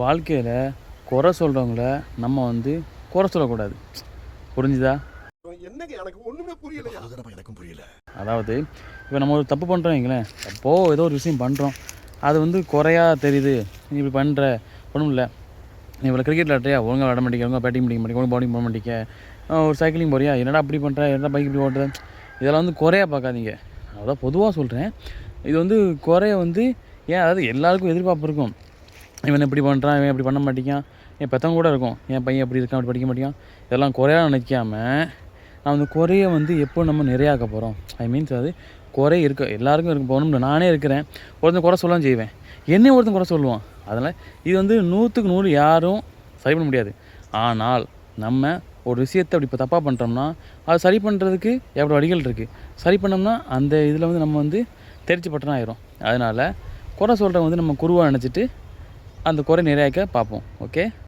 வாழ்க்கையில் குறை சொல்கிறவங்கள நம்ம வந்து குறை சொல்லக்கூடாது. புரிஞ்சுதா? என்னங்க எனக்கு ஒண்ணுமே புரியல. எனக்கும் புரியல. அதாவது இப்போ நம்ம ஒரு தப்பு பண்ணுறோம் வைங்களேன், அப்போது ஏதோ ஒரு விஷயம் பண்ணுறோம், அது வந்து குறையாக தெரியுது. நீ இப்படி பண்ணுற ஒன்றும் இல்லை, நீ இவ்வளோ கிரிக்கெட் விளாட்றியா, ஒழுங்காக விளாட மாட்டேங்க, ஒழுங்காக பேட்டிங் பண்ணிக்க மாட்டேங்க, ஒழுங்காக பவுலிங் பண்ண மாட்டேங்க, ஒரு சைக்கிளிங் போறியா, என்னடா அப்படி பண்ணுற, என்னடா பைக் இப்படி ஓட்டுற, இதெல்லாம் வந்து குறையாக பார்க்காதீங்க. அதான் பொதுவாக சொல்கிறேன். இது வந்து குறைய வந்து ஏன், அதாவது எல்லாருக்கும் எதிர்பார்ப்பு இருக்கும். இவன் இப்படி பண்ணுறான், இவன் இப்படி பண்ண மாட்டேங்கான், என் பெற்றவங்க கூட இருக்கும், என் பையன் எப்படி இருக்கான், அப்படி படிக்க மாட்டேங்கான், இதெல்லாம் குறையாக நினைக்காமல் நான் அந்த குறைய வந்து எப்போ நம்ம நிறையாக்க போகிறோம். மீன்ஸ் அது குறை இருக்க எல்லாருக்கும் இருக்க போகணும். நானே இருக்கிறேன், ஒருத்தன் குறை சொல்லலாம் செய்வேன், என்னையும் ஒருத்தன் குறை சொல்லுவான். அதனால் இது வந்து 100க்கு 100 யாரும் சரி பண்ண முடியாது. ஆனால் நம்ம ஒரு விஷயத்தை அப்படி இப்போ தப்பாக பண்ணுறோம்னா அதை சரி பண்ணுறதுக்கு எவ்வளோ வழிகள் இருக்குது. சரி பண்ணோம்னா அந்த இதில் வந்து நம்ம வந்து தெரிச்சு பட்டனா ஆயிரும். அதனால் குறை சொல்கிறவங்க வந்து நம்ம குருவாக நினச்சிட்டு அந்த குறை நிறையாக்க பார்ப்போம். ஓகே.